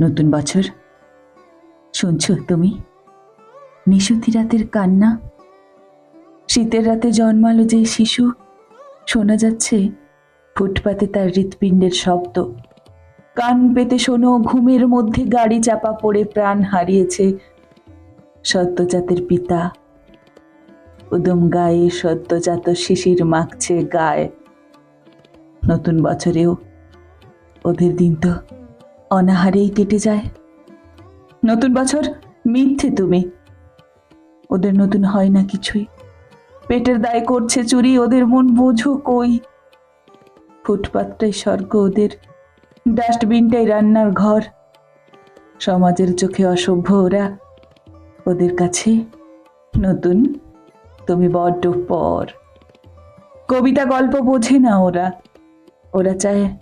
নতুন বছর শুনছ তুমি? নিশুতি রাতের কান্না, শীতের রাতে জন্মালো যে শিশু, শোনা যাচ্ছে ফুটপাতে তার হৃৎপিণ্ডের শব্দ। কান পেতে শোনো, ঘুমের মধ্যে গাড়ি চাপা পড়ে প্রাণ হারিয়েছে সদ্যজাতের পিতা। উদম গায়ে সদ্যজাত শিশির মাখছে গায়ে। নতুন বছরেও ওদের দিন তো অনাহারেই কেটে যায়। নতুন বছর মিথ্যে তুমি, ওদের নতুন হয় না কিছুই। পেটের দায় করছে চুরি, ওদের মন বোঝো কই। ফুটপাতটাই স্বর্গ ওদের, ডাস্টবিনটাই রান্নার ঘর। সমাজের চোখে অসভ্য ওরা, ওদের কাছে নতুন তুমি বড্ড পর। কবিতা গল্প বোঝে না ওরা, ওরা চায়